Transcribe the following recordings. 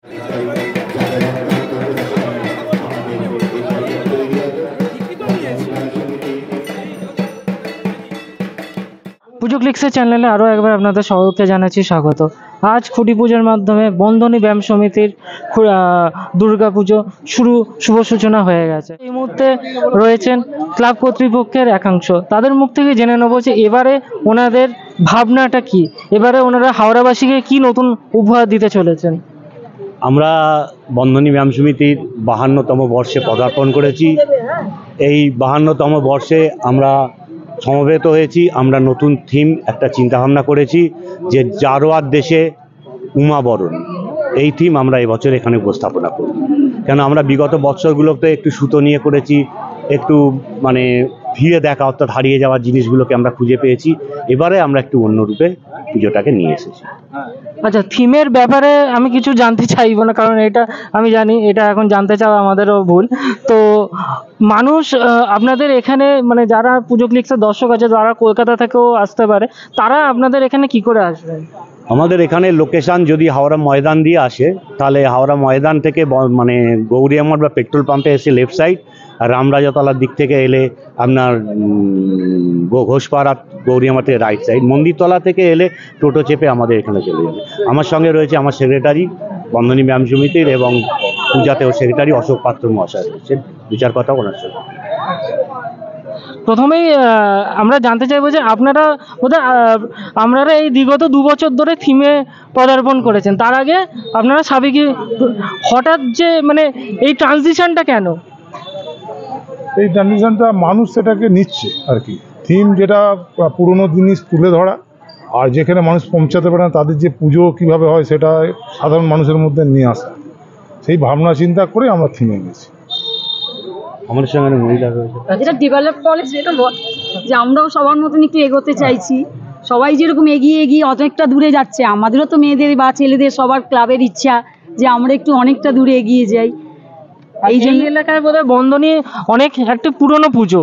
পুজো ক্লিক্সের চ্যানেলে আরও একবার আপনাদের সকলকে জানাচ্ছি স্বাগত। আজ খুঁটি পুজোর মাধ্যমে বন্ধনী ব্যায়াম সমিতির দুর্গাপুজো শুভ সূচনা হয়ে গেছে। এই মুহূর্তে রয়েছেন ক্লাব কর্তৃপক্ষের একাংশ, তাদের মুখ থেকে জেনে নেবো যে এবারে ওনাদের ভাবনাটা কি, এবারে ওনারা হাওড়াবাসীকে কি নতুন উপহার দিতে চলেছেন। আমরা বন্ধনী ব্যায়াম সমিতির 52তম বর্ষে পদার্পণ করেছি। এই 52তম বর্ষে আমরা সমবেত হয়েছি। আমরা নতুন থিম একটা চিন্তাভাবনা করেছি যে জারোয়ার দেশে উমাবরণ, এই থিম আমরা এবছর এখানে উপস্থাপনা করব। কেন আমরা বিগত বছরগুলোতে একটু সুতো নিয়ে করেছি, একটু মানে ভিড়ে দেখা অর্থাৎ হারিয়ে যাওয়ার জিনিসগুলোকে আমরা খুঁজে পেয়েছি। এবারে আমরা একটু অন্য রূপে পুজোটাকে নিয়ে এসেছি। আচ্ছা, থিমের ব্যাপারে আমি কিছু জানতে চাইবো না, কারণ এটা আমি জানি এটা এখন জানতে চাওয়া আমাদেরও ভুল। তো মানুষ আপনাদের এখানে মানে যারা পুজো ক্লিক্সের দর্শক আছে, যারা কলকাতা থেকেও আসতে পারে, তারা আপনাদের এখানে কি করে আসবেন? আমাদের এখানে লোকেশান যদি হাওড়া ময়দান দিয়ে আসে, তাহলে হাওড়া ময়দান থেকে মানে গৌরিয়া মঠ বা পেট্রোল পাম্পে এসে লেফট সাইড, আর রামরাজাতলার দিক থেকে এলে আপনার ঘোষপাড়া গৌরিয়া মঠের রাইট সাইড, মন্দিরতলা থেকে এলে টোটো চেপে আমাদের এখানে চলে যাবে। আমার সঙ্গে রয়েছে আমার সেক্রেটারি বন্ধনী ব্যায়াম সমিতির এবং পূজাতেও সেক্রেটারি অশোক পাত্র মহাশয় রয়েছেন, বিচার কথা ওনার সঙ্গে। প্রথমেই আমরা জানতে চাইবো যে আপনারা আপনারা এই বিগত 2 বছর ধরে থিমে পদার্পণ করেছেন, তার আগে আপনারা সাবেকি, হঠাৎ যে মানে এই ট্রানজিশনটা কেন? এই ট্রানজিশনটা মানুষ সেটাকে নিচ্ছে আর কি। থিম যেটা পুরনো জিনিস তুলে ধরা, আর যেখানে মানুষ পৌঁছাতে পারে না তাদের যে পুজো কীভাবে হয় সেটা সাধারণ মানুষের মধ্যে নিয়ে আসা, সেই ভাবনা চিন্তা করে আমরা থিমে গেছি। আমাদের সঙ্গে মহিলা রয়েছে, যেটা ডেভেলপ করে সেটা যে আমরাও সবার মতন একটু এগোতে চাইছি। সবাই যেরকম এগিয়ে এগিয়ে অনেকটা দূরে যাচ্ছে, আমাদেরও তো মেয়েদের বা ছেলেদের সবার ক্লাবের ইচ্ছা যে আমরা একটু অনেকটা দূরে এগিয়ে যাই। এই জন্য এলাকায় বোধহয় বন্ধনী অনেক একটা পুরনো পুজো।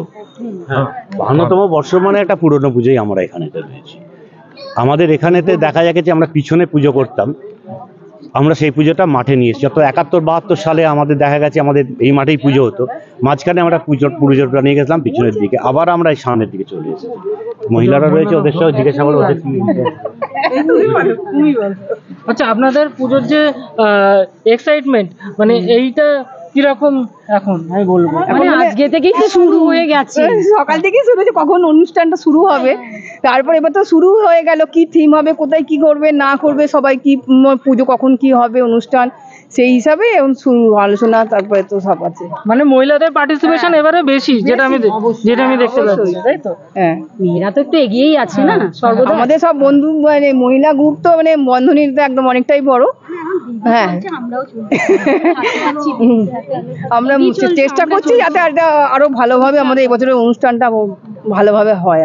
52তম বর্ষ মানে একটা পুরনো পুজোই আমরা এখানেতে রয়েছি। আমাদের এখানেতে দেখা যাচ্ছে যে আমরা পিছনে পুজো করতাম, আমরা সেই পুজোটা মাঠে নিয়ে এসেছি। অর্থাৎ 71-72 সালে আমাদের দেখা গেছে আমাদের এই মাঠেই পুজো হতো, মাঝখানে আমরা পুজোটা নিয়ে গেছিলাম পিছনের দিকে, আবার আমরা এই সামনের দিকে চলে এসেছি। মহিলারা রয়েছে, ওদের সঙ্গে জিজ্ঞাসা করে ওদের। আচ্ছা, আপনাদের পুজোর যে এক্সাইটমেন্ট মানে এইটা কিরকম এখন আমি বলবো? মানে আজকে থেকেই তো শুরু হয়ে গেছে, সকাল থেকেই শুরু হয়েছে, কখন অনুষ্ঠানটা শুরু হবে। তারপর এবার তো শুরু হয়ে গেল, কি থিম হবে, কোথায় কি করবে না করবে, সবাই কি পুজো কখন কি হবে অনুষ্ঠান, সেই হিসাবে শুরু আলোচনা। তারপরে তো সব আছে, মানে মহিলাদের পার্টিসিপেশন এবারে বেশি, যেটা আমি দেখতে পাচ্ছি, তাই তো? হ্যাঁ, মেয়েরা তো একটু এগিয়েই আছে না সর্বদা। আমাদের সব বন্ধু মানে মহিলা গ্রুপ তো মানে বন্ধনীর তো একদম অনেকটাই বড়। হ্যাঁ, আমরা চেষ্টা করছি যাতে আরো ভালোভাবে আমাদের এই বছরের অনুষ্ঠানটা ভালোভাবে হয়,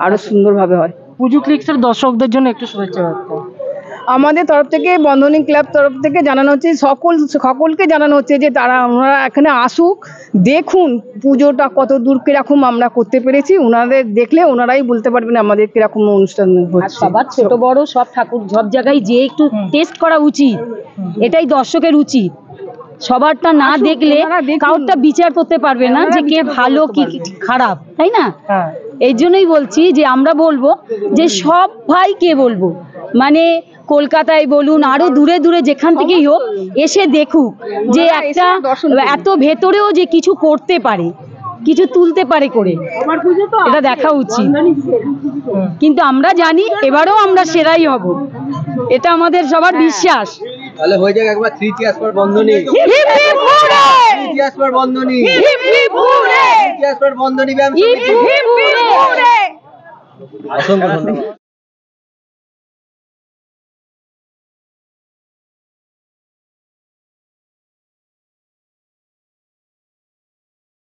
আরো সুন্দরভাবে হয়। পুজো ক্লিক্সের দর্শকদের জন্য একটু শুভেচ্ছা বার্তা আমাদের তরফ থেকে, বন্ধনী ক্লাব তরফ থেকে জানানো হচ্ছে, সকলকে জানানো হচ্ছে যে ওনারা এখানে আসুক, দেখুন পুজোটা কত দূর কিরকম আমরা করতে পেরেছি। ওনাদের দেখলে ওনারাই বলতে পারবেন আমাদের কিরকম অনুষ্ঠান হচ্ছে। সবার ছোট বড় সব ঠাকুর সব জায়গায় যে একটু টেস্ট করা উচিত, এটাই দর্শকের উচিত। সবারটা না দেখলে কাউরটা বিচার করতে পারবে না যে কে ভালো কি খারাপ, তাই না? এই জন্যই বলছি যে আমরা বলবো যে সব ভাইকে বলবো, মানে কলকাতায় বলুন আরো দূরে দূরে যেখান থেকেই হোক, এসে দেখুক যে একটা এত ভেতরেও যে কিছু করতে পারে, কিছু তুলতে পারে করে, এটা দেখা উচিত। কিন্তু আমরা জানি এবারেও আমরা সেরাই হব, এটা আমাদের সবার বিশ্বাস। তাহলে হয়ে যাক একবার 3 চিয়ার্স ফর বন্ধনী, হিপ হিপ হুরে, 3 চিয়ার্স ফর বন্ধনী, হিপ হিপ হুরে, 3 চিয়ার্স ফর বন্ধনী ব্যায়াম সমিতি, হিপ হিপ হুরে। অসংখ্য ধন্যবাদ।